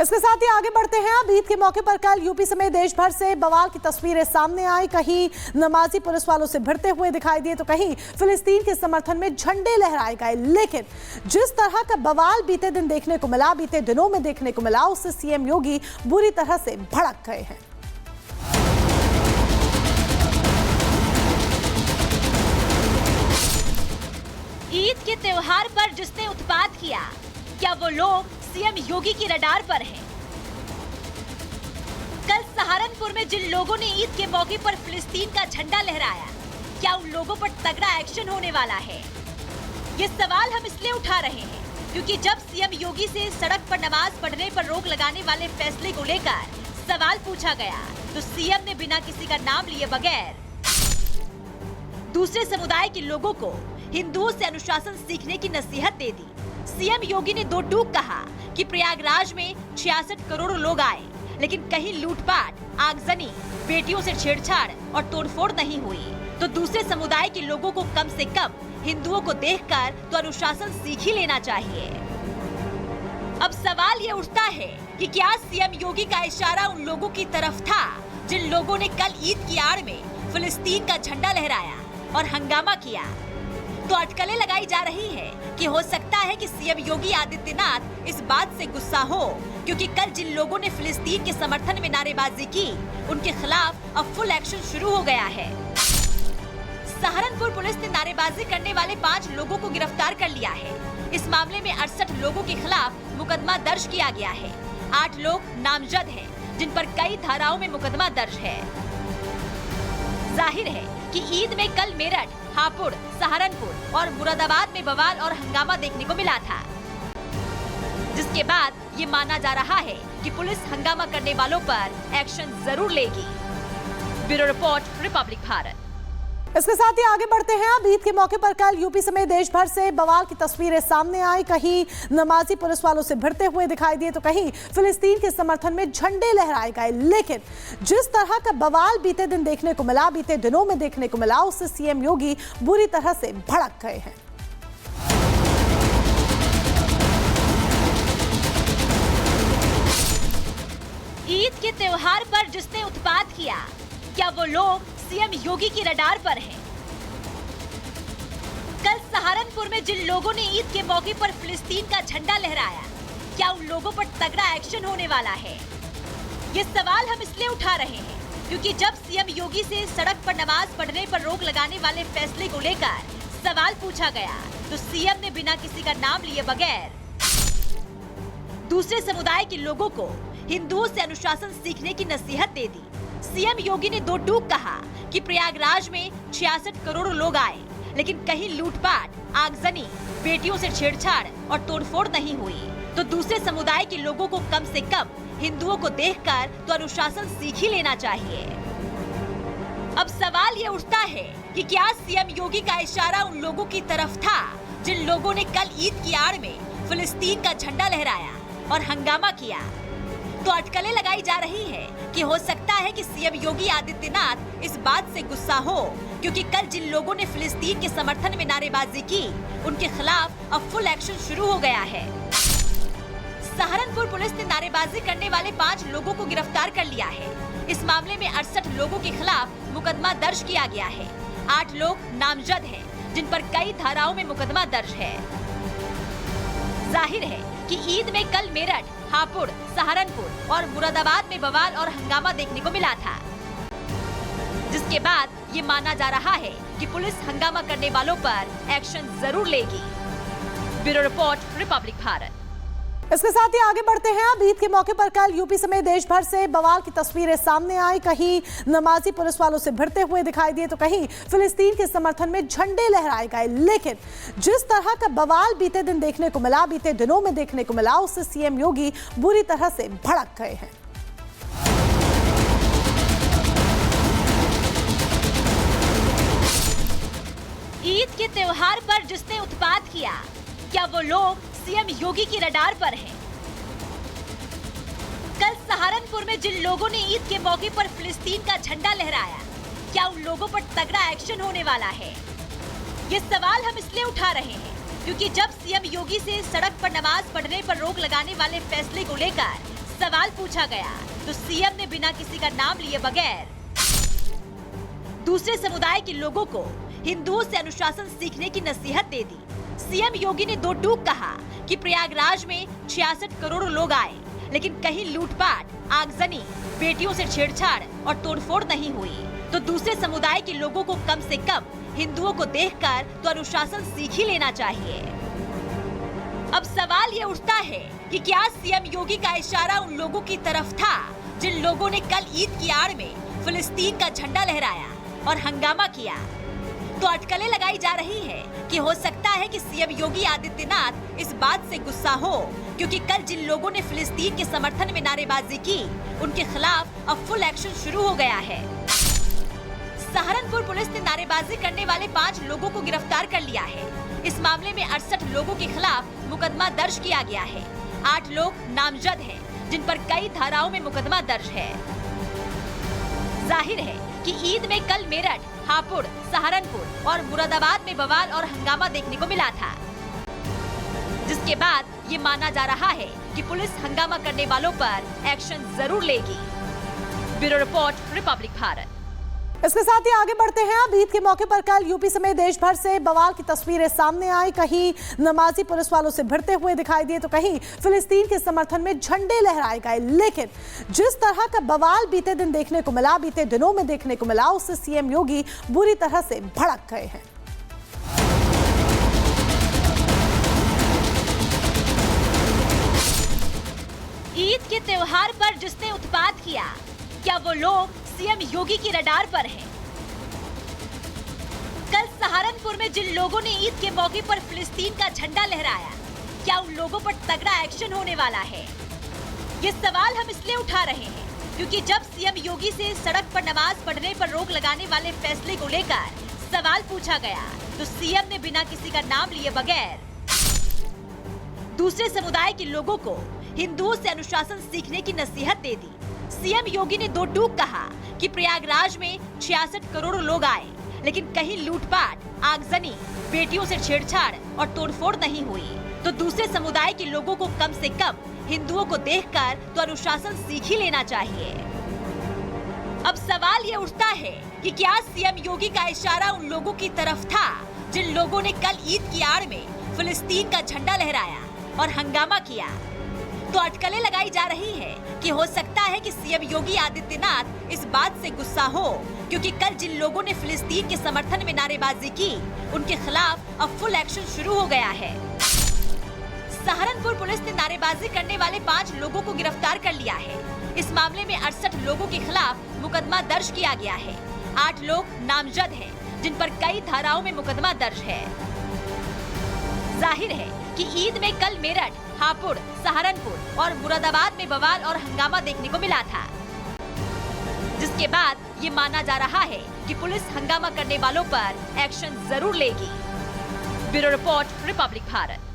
इसके साथ ही आगे बढ़ते हैं। अब ईद के मौके पर कल यूपी समेत देश भर से बवाल की तस्वीरें सामने आई। कहीं नमाजी पुलिस वालों से भिड़ते हुए दिखाई दिए तो कहीं फिलिस्तीन के समर्थन में झंडे लहराए गए। लेकिन जिस तरह का बवाल बीते दिनों में देखने को मिला उससे सीएम योगी बुरी तरह से भड़क गए हैं। ईद के त्योहार पर जिसने उत्पात किया, क्या वो लोग सीएम योगी की रडार पर हैं? कल सहारनपुर में जिन लोगों ने ईद के मौके पर फिलिस्तीन का झंडा लहराया, क्या उन लोगों पर तगड़ा एक्शन होने वाला है? ये सवाल हम इसलिए उठा रहे हैं क्योंकि जब सीएम योगी से सड़क पर नमाज पढ़ने पर रोक लगाने वाले फैसले को लेकर सवाल पूछा गया तो सीएम ने बिना किसी का नाम लिए बगैर दूसरे समुदाय के लोगों को हिंदुओं से अनुशासन सीखने की नसीहत दे दी। सीएम योगी ने दो टूक कहा कि प्रयागराज में 66 करोड़ लोग आए, लेकिन कहीं लूटपाट, आगजनी, बेटियों से छेड़छाड़ और तोड़फोड़ नहीं हुई, तो दूसरे समुदाय के लोगों को कम से कम हिंदुओं को देखकर तो अनुशासन सीख ही लेना चाहिए। अब सवाल ये उठता है कि क्या सीएम योगी का इशारा उन लोगों की तरफ था जिन लोगों ने कल ईद की आड़ में फिलिस्तीन का झंडा लहराया और हंगामा किया? तो अटकलें लगाई जा रही है कि हो सकता है कि सीएम योगी आदित्यनाथ इस बात से गुस्सा हो क्योंकि कल जिन लोगों ने फिलिस्तीन के समर्थन में नारेबाजी की, उनके खिलाफ अब फुल एक्शन शुरू हो गया है। सहारनपुर पुलिस ने नारेबाजी करने वाले 5 लोगों को गिरफ्तार कर लिया है। इस मामले में 68 लोगों के खिलाफ मुकदमा दर्ज किया गया है। 8 लोग नामजद हैं, जिन पर कई धाराओं में मुकदमा दर्ज है। जाहिर है कि ईद में कल मेरठ, हापुड़, सहारनपुर और मुरादाबाद में बवाल और हंगामा देखने को मिला था, जिसके बाद ये माना जा रहा है कि पुलिस हंगामा करने वालों पर एक्शन जरूर लेगी। Bureau report, Republic Bharat. इसके साथ ही आगे बढ़ते हैं। अब ईद के मौके पर कल यूपी समेत देश भर से बवाल की तस्वीरें सामने आई। कहीं नमाजी पुलिस वालों से भिड़ते हुए दिखाई दिए तो कहीं फिलिस्तीन के समर्थन में झंडे लहराए गए। लेकिन जिस तरह का बवाल बीते दिनों में देखने को मिला उससे सीएम योगी बुरी तरह से भड़क गए हैं। ईद के त्योहार पर जिसने उत्पात किया, क्या वो लोग सीएम योगी की रडार पर हैं? कल सहारनपुर में जिन लोगों ने ईद के मौके पर फिलिस्तीन का झंडा लहराया, क्या उन लोगों पर तगड़ा एक्शन होने वाला है? ये सवाल हम इसलिए उठा रहे हैं क्योंकि जब सीएम योगी से सड़क पर नमाज पढ़ने पर रोक लगाने वाले फैसले को लेकर सवाल पूछा गया तो सीएम ने बिना किसी का नाम लिए बगैर दूसरे समुदाय के लोगों को हिंदुओं से अनुशासन सीखने की नसीहत दे दी। सीएम योगी ने दो टूक कहा कि प्रयागराज में 66 करोड़ लोग आए, लेकिन कहीं लूटपाट, आगजनी, बेटियों से छेड़छाड़ और तोड़फोड़ नहीं हुई, तो दूसरे समुदाय के लोगों को कम से कम हिंदुओं को देखकर तो अनुशासन सीख ही लेना चाहिए। अब सवाल ये उठता है कि क्या सीएम योगी का इशारा उन लोगों की तरफ था जिन लोगों ने कल ईद की आड़ में फिलिस्तीन का झंडा लहराया और हंगामा किया? तो अटकलें लगाई जा रही है कि हो सकता है कि सीएम योगी आदित्यनाथ इस बात से गुस्सा हो क्योंकि कल जिन लोगों ने फिलिस्तीन के समर्थन में नारेबाजी की, उनके खिलाफ अब फुल एक्शन शुरू हो गया है। सहारनपुर पुलिस ने नारेबाजी करने वाले 5 लोगों को गिरफ्तार कर लिया है। इस मामले में 68 लोगों के खिलाफ मुकदमा दर्ज किया गया है। 8 लोग नामजद हैं, जिन पर कई धाराओं में मुकदमा दर्ज है। जाहिर है कि ईद में कल मेरठ, हापुड़, सहारनपुर और मुरादाबाद में बवाल और हंगामा देखने को मिला था, जिसके बाद ये माना जा रहा है कि पुलिस हंगामा करने वालों पर एक्शन जरूर लेगी। Bureau report, Republic Bharat. इसके साथ ही आगे बढ़ते हैं। अब ईद के मौके पर कल यूपी समेत देश भर से बवाल की तस्वीरें सामने आई। कहीं नमाजी पुलिस वालों से भिड़ते हुए दिखाई दिए तो कहीं फिलिस्तीन के समर्थन में झंडे लहराए गए। लेकिन जिस तरह का बवाल बीते दिनों में देखने को मिला उससे सीएम योगी बुरी तरह से भड़क गए हैं। ईद के त्योहार पर जिसने उत्पात किया, क्या वो लोग सीएम योगी की रडार पर हैं? कल सहारनपुर में जिन लोगों ने ईद के मौके पर फिलिस्तीन का झंडा लहराया, क्या उन लोगों पर तगड़ा एक्शन होने वाला है? ये सवाल हम इसलिए उठा रहे हैं क्योंकि जब सीएम योगी से सड़क पर नमाज पढ़ने पर रोक लगाने वाले फैसले को लेकर सवाल पूछा गया तो सीएम ने बिना किसी का नाम लिए बगैर दूसरे समुदाय के लोगों को हिंदुओं से अनुशासन सीखने की नसीहत दे दी। सीएम योगी ने दो टूक कहा कि प्रयागराज में 66 करोड़ लोग आए, लेकिन कहीं लूटपाट, आगजनी, बेटियों से छेड़छाड़ और तोड़फोड़ नहीं हुई, तो दूसरे समुदाय के लोगों को कम से कम हिंदुओं को देखकर तो अनुशासन सीख ही लेना चाहिए। अब सवाल ये उठता है कि क्या सीएम योगी का इशारा उन लोगों की तरफ था जिन लोगों ने कल ईद की आड़ में फिलिस्तीन का झंडा लहराया और हंगामा किया? तो अटकलें लगाई जा रही है कि हो सकता है कि सीएम योगी आदित्यनाथ इस बात से गुस्सा हो क्योंकि कल जिन लोगों ने फिलिस्तीन के समर्थन में नारेबाजी की, उनके खिलाफ अब फुल एक्शन शुरू हो गया है। सहारनपुर पुलिस ने नारेबाजी करने वाले 5 लोगों को गिरफ्तार कर लिया है। इस मामले में 68 लोगों के खिलाफ मुकदमा दर्ज किया गया है। 8 लोग नामजद हैं, जिन पर कई धाराओं में मुकदमा दर्ज है। जाहिर है कि ईद में कल मेरठ, हापुड़, सहारनपुर और मुरादाबाद में बवाल और हंगामा देखने को मिला था, जिसके बाद ये माना जा रहा है कि पुलिस हंगामा करने वालों पर एक्शन जरूर लेगी। Bureau report, Republic Bharat. इसके साथ ही आगे बढ़ते हैं। अब ईद के मौके पर कल यूपी समेत देश भर से बवाल की तस्वीरें सामने आई। कहीं नमाजी पुलिस वालों से भिड़ते हुए दिखाई दिए तो कहीं फिलिस्तीन के समर्थन में झंडे लहराए गए। लेकिन जिस तरह का बवाल बीते दिनों में देखने को मिला, उससे सीएम योगी बुरी तरह से भड़क गए हैं। ईद के त्योहार पर जिसने उत्पात किया, क्या वो लोग सीएम योगी की रडार पर हैं? कल सहारनपुर में जिन लोगों ने ईद के मौके पर फिलिस्तीन का झंडा लहराया, क्या उन लोगों पर तगड़ा एक्शन होने वाला है? ये सवाल हम इसलिए उठा रहे हैं क्योंकि जब सीएम योगी से सड़क पर नमाज पढ़ने पर रोक लगाने वाले फैसले को लेकर सवाल पूछा गया तो सीएम ने बिना किसी का नाम लिए बगैर दूसरे समुदाय के लोगों को हिंदुओं से अनुशासन सीखने की नसीहत दे दी। सीएम योगी ने दो टूक कहा कि प्रयागराज में 66 करोड़ लोग आए, लेकिन कहीं लूटपाट, आगजनी, बेटियों से छेड़छाड़ और तोड़फोड़ नहीं हुई, तो दूसरे समुदाय के लोगों को कम से कम हिंदुओं को देखकर तो अनुशासन सीख ही लेना चाहिए। अब सवाल ये उठता है कि क्या सीएम योगी का इशारा उन लोगों की तरफ था जिन लोगों ने कल ईद की आड़ में फिलिस्तीन का झंडा लहराया और हंगामा किया? तो अटकलें लगाई जा रही है कि हो सकता है कि सीएम योगी आदित्यनाथ इस बात से गुस्सा हो क्योंकि कल जिन लोगों ने फिलिस्तीन के समर्थन में नारेबाजी की, उनके खिलाफ अब फुल एक्शन शुरू हो गया है। सहारनपुर पुलिस ने नारेबाजी करने वाले 5 लोगों को गिरफ्तार कर लिया है। इस मामले में 68 लोगों के खिलाफ मुकदमा दर्ज किया गया है। 8 लोग नामजद हैं, जिन पर कई धाराओं में मुकदमा दर्ज है। जाहिर है कि ईद में कल मेरठ, हापुड़, सहारनपुर और मुरादाबाद में बवाल और हंगामा देखने को मिला था, जिसके बाद ये माना जा रहा है कि पुलिस हंगामा करने वालों पर एक्शन जरूर लेगी। Bureau report, Republic Bharat.